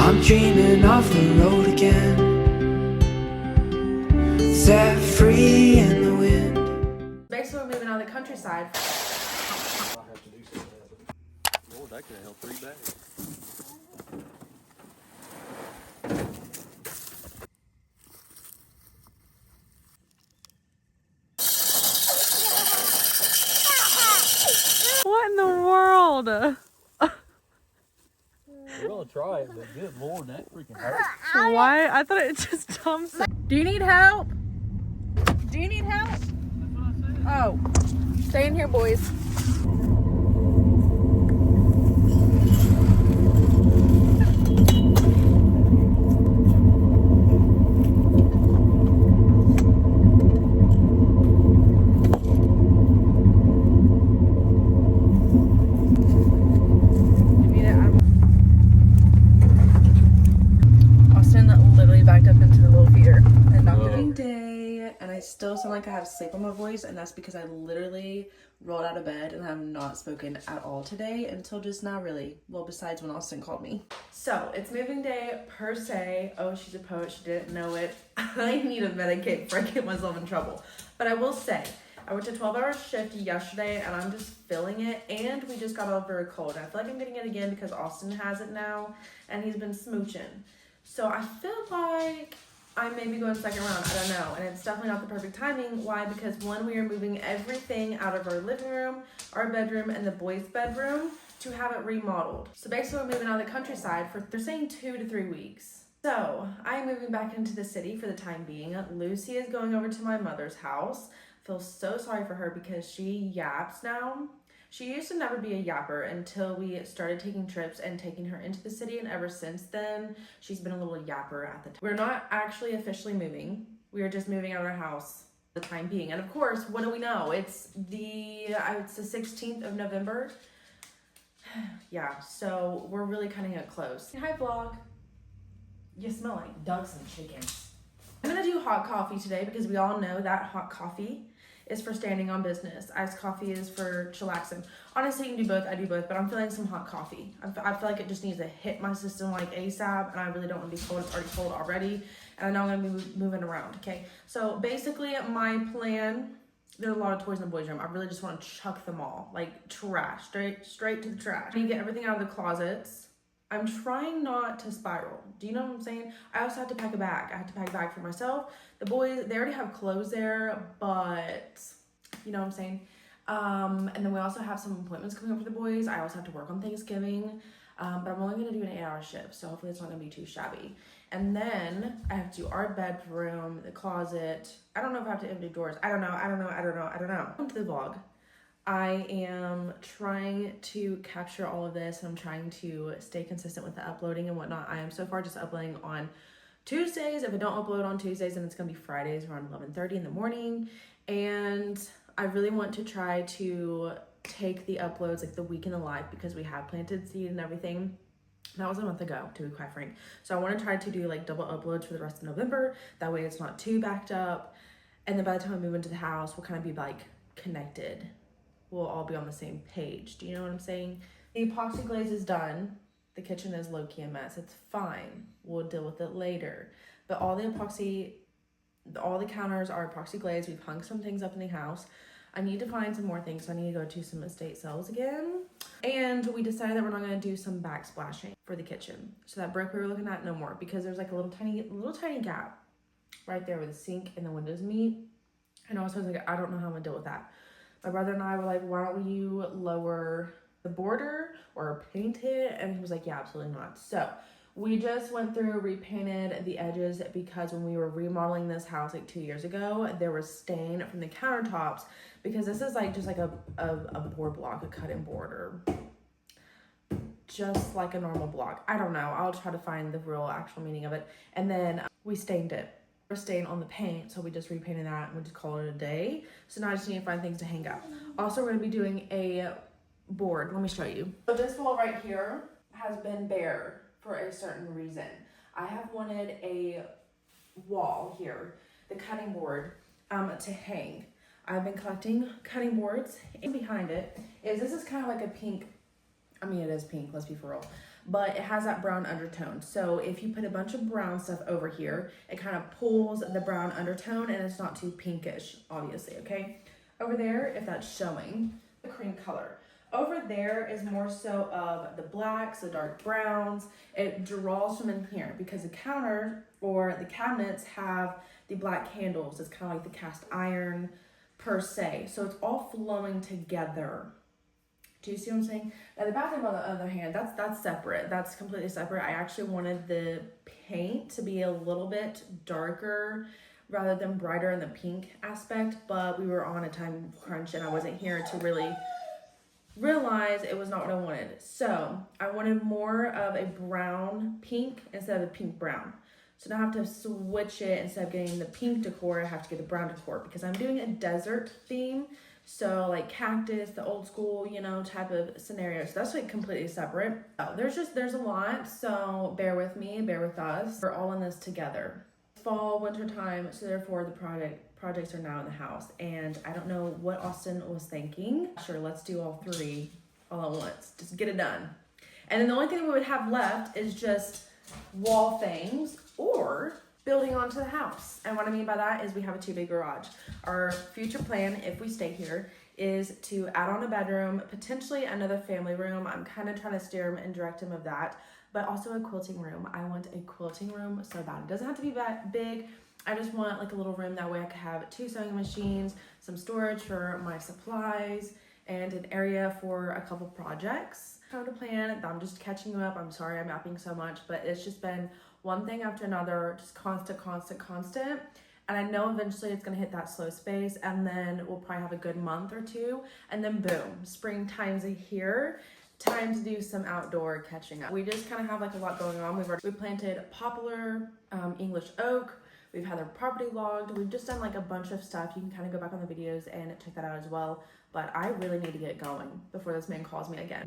I'm dreaming of the road again, set free in the wind. Basically, we're moving out of the countryside. Lord, that could have held 3 bags. What in the world? We're gonna try it, but good Lord, that freaking hurts. Why? I thought it just jumps. Do you need help? Do you need help? That's what I said. Oh, stay in here, boys. And I still sound like I have sleep on my voice, and that's because I literally rolled out of bed and have not spoken at all today until just now, really. Well, besides when Austin called me. So it's moving day per se. Oh, she's a poet. She didn't know it. I need a Medicaid before I get myself in trouble. But I will say, I worked a 12-hour shift yesterday and I'm just feeling it, and we just got over a cold. I feel like I'm getting it again because Austin has it now and he's been smooching. So I feel like I may be going second round, I don't know. And it's definitely not the perfect timing. Why? Because one, we are moving everything out of our living room, our bedroom, and the boys' bedroom to have it remodeled. So basically we're moving out of the countryside for, they're saying 2 to 3 weeks. So I'm moving back into the city for the time being. Lucy is going over to my mother's house. Feel so sorry for her because she yaps now. She used to never be a yapper until we started taking trips and taking her into the city, and ever since then, she's been a little yapper at the time. We're not actually officially moving. We are just moving out of our house for the time being. And of course, what do we know? It's the 16th of November. Yeah, so we're really cutting it close. Hi, vlog. You smell like ducks and chickens. I'm gonna do hot coffee today because we all know that hot coffee is for standing on business. Iced coffee is for chillaxing. Honestly, you can do both. I do both, but I'm feeling some hot coffee. I feel like it just needs to hit my system like ASAP, and I really don't want to be cold. It's already cold already, and I know I'm gonna be moving around, okay? So basically, my plan, there's a lot of toys in the boys' room. I really just want to chuck them all, like trash, straight to the trash. You get everything out of the closets. I'm trying not to spiral. Do you know what I'm saying? I also have to pack a bag. I have to pack a bag for myself. The boys, they already have clothes there, but you know what I'm saying? And then we also have some appointments coming up for the boys. I also have to work on Thanksgiving, but I'm only gonna do an 8-hour shift, so hopefully it's not gonna be too shabby. And then I have to do our bedroom, the closet. I don't know if I have to empty drawers. I don't know. Welcome to the vlog. I am trying to capture all of this, and I'm trying to stay consistent with the uploading and whatnot. I am so far just uploading on Tuesdays. If I don't upload on Tuesdays, then it's gonna be Fridays around 11:30 in the morning. And I really want to try to take the uploads like the week in the life, because we have planted seed and everything. That was a month ago, to be quite frank. So I want to try to do like double uploads for the rest of November. That way it's not too backed up. And then by the time we move into the house, we'll kind of be like connected. We'll all be on the same page. Do you know what I'm saying? The epoxy glaze is done. The kitchen is low-key a mess. It's fine. We'll deal with it later. But all the counters are epoxy glaze. We've hung some things up in the house. I need to find some more things. So I need to go to some estate sales again. And we decided that we're not going to do some backsplashing for the kitchen. So that brick we were looking at, no more. Because there's like a little tiny gap right there where the sink and the windows meet. And also I was like, I don't know how I'm going to deal with that. My brother and I were like, why don't you lower the border or paint it? And he was like, yeah, absolutely not. So we just went through, repainted the edges, because when we were remodeling this house like 2 years ago, there was stain from the countertops, because this is like just like a board block, a cut-in board, or just like a normal block. I don't know. I'll try to find the real actual meaning of it. And then we stained it. Stain on the paint, so we just repainted that and we just call it a day. So now I just need to find things to hang up. Also, we're going to be doing a board. Let me show you. So this wall right here has been bare for a certain reason. I have wanted a wall here, the cutting board, to hang. I've been collecting cutting boards, and behind it is, this is kind of like a pink, I mean it is pink, let's be for real, but it has that brown undertone. So if you put a bunch of brown stuff over here, it kind of pulls the brown undertone and it's not too pinkish, obviously, okay? Over there, if that's showing, the cream color. Over there is more so of the blacks, the dark browns. It draws from in here because the counter or the cabinets have the black handles. It's kind of like the cast iron per se. So it's all flowing together. Do you see what I'm saying? Now the bathroom, on the other hand, that's separate. That's completely separate. I actually wanted the paint to be a little bit darker rather than brighter in the pink aspect, but we were on a time crunch and I wasn't here to really realize it was not what I wanted. So I wanted more of a brown pink instead of a pink brown. So now I have to switch it. Instead of getting the pink decor, I have to get the brown decor because I'm doing a desert theme. So like cactus, the old school, you know, type of scenario. So that's like completely separate. Oh, there's a lot. So bear with me, bear with us. We're all in this together. Fall, winter time. So therefore the projects are now in the house. And I don't know what Austin was thinking. Sure, let's do all three all at once. Just get it done. And then the only thing we would have left is just wall things or building onto the house. And what I mean by that is we have a 2-bay garage. Our future plan, if we stay here, is to add on a bedroom, potentially another family room. I'm kind of trying to steer him and direct him of that, but also a quilting room. I want a quilting room so bad. It doesn't have to be that big. I just want like a little room. That way I could have 2 sewing machines, some storage for my supplies, and an area for a couple projects. Kind of a plan. I'm just catching you up. I'm sorry I'm yapping so much, but it's just been one thing after another, just constant. And I know eventually it's gonna hit that slow space, and then we'll probably have a good month or 2, and then boom, springtime's here. Time to do some outdoor catching up. We just kind of have like a lot going on. We planted poplar, English oak. We've had our property logged. We've just done like a bunch of stuff. You can kind of go back on the videos and check that out as well. But I really need to get going before this man calls me again.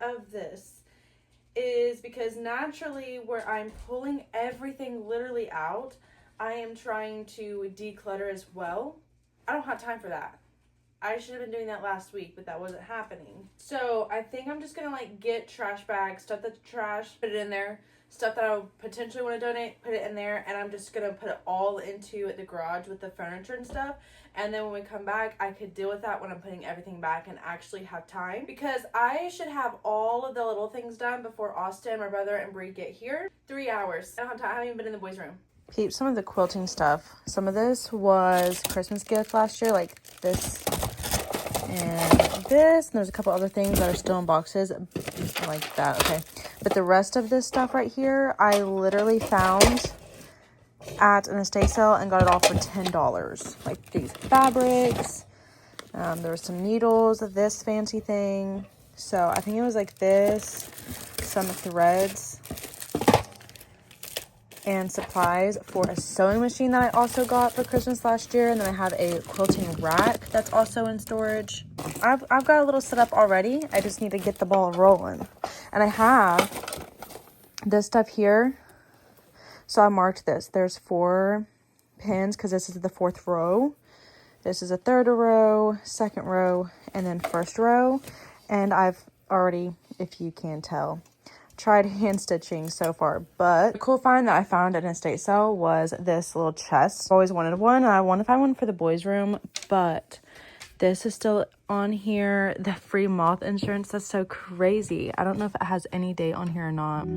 Of this is because naturally where I'm pulling everything literally out, I am trying to declutter as well. I don't have time for that. I should have been doing that last week, but that wasn't happening. So I think I'm just gonna like get trash bags, stuff that's trash, put it in there, stuff that I potentially want to donate, put it in there, and I'm just gonna put it all into the garage with the furniture and stuff. And then when we come back, I could deal with that when I'm putting everything back and actually have time. Because I should have all of the little things done before Austin, my brother, and Bree get here. 3 hours. I don't have time. I haven't even been in the boys' room. Peep some of the quilting stuff. Some of this was Christmas gift last year, like this and this. And there's a couple other things that are still in boxes like that, okay. But the rest of this stuff right here, I literally found at an estate sale and got it all for $10. Like these fabrics, there was some needles, this fancy thing. So I think it was like this, some threads and supplies for a sewing machine that I also got for Christmas last year. And then I have a quilting rack that's also in storage. I've got a little setup already. I just need to get the ball rolling. And I have this stuff here. So I marked this. There's 4 pins because this is the 4th row. This is a 3rd row, 2nd row, and then 1st row. And I've already, if you can tell, tried hand stitching so far. But the cool find that I found at an estate sale was this little chest. I always wanted one, and I want to find one for the boys' room, but This is still on here. The free moth insurance, that's so crazy. I don't know if it has any date on here or not.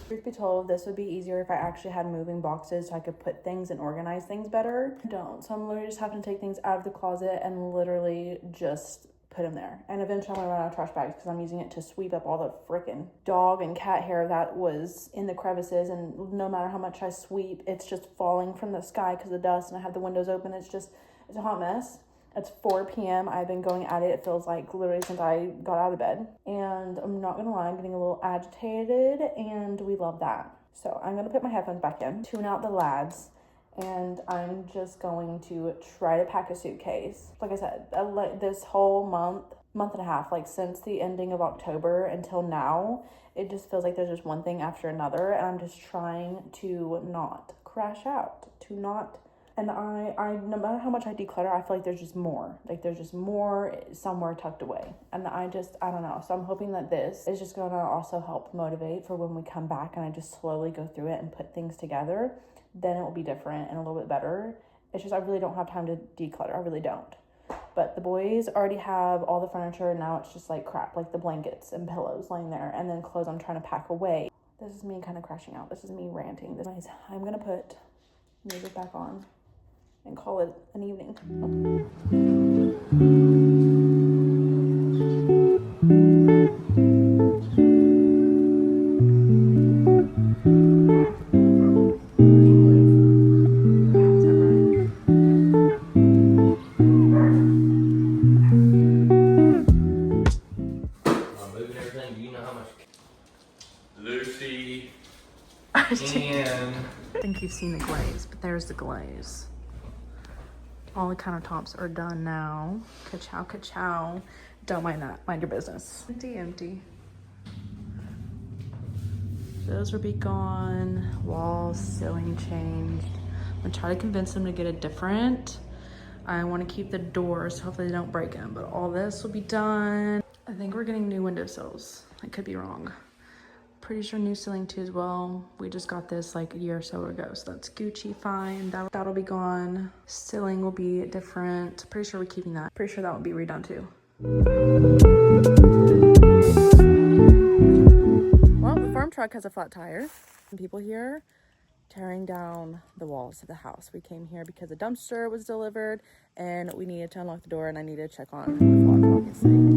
Truth be told, this would be easier if I actually had moving boxes so I could put things and organize things better. I don't. So I'm literally just having to take things out of the closet and literally just put them there. And eventually I'm gonna run out of trash bags because I'm using it to sweep up all the freaking dog and cat hair that was in the crevices, and no matter how much I sweep, it's just falling from the sky because of the dust, and I have the windows open. It's a hot mess. It's 4 p.m. I've been going at it, it feels like, literally since I got out of bed. And I'm not gonna lie, I'm getting a little agitated, and we love that. So I'm gonna put my headphones back in, tune out the lads, and I'm just going to try to pack a suitcase. Like I said, this whole month and a half, like since the ending of October until now, it just feels like there's just one thing after another, and I'm just trying to not crash out, and I no matter how much I declutter, I feel like there's just more. Like there's just more somewhere tucked away. And I don't know. So I'm hoping that this is just gonna also help motivate for when we come back and I just slowly go through it and put things together. Then it will be different and a little bit better. It's just I really don't have time to declutter. I really don't. But the boys already have all the furniture, and now it's just like crap, like the blankets and pillows laying there, and then clothes I'm trying to pack away. This is me kind of crashing out. This is me ranting. I'm gonna put music back on and call it an evening. Moving everything, you know how much Lucy and I think you've seen the glaze, but there's the glaze. All the countertops are done now. Ka-chow, ka-chow. Don't mind that. Mind your business. Empty. Those will be gone. Walls, ceiling changed. I'm gonna try to convince them to get a different. I want to keep the doors, so hopefully they don't break them. But all this will be done. I think we're getting new windowsills. I could be wrong. Pretty sure new ceiling too as well. We just got this like a year or so ago, so that's Gucci fine. That'll be gone. Ceiling will be different. Pretty sure we're keeping that. Pretty sure that will be redone too. Well, the farm truck has a flat tire. Some people here tearing down the walls of the house. We came here because a dumpster was delivered and we needed to unlock the door, and I needed to check on the vlog, obviously.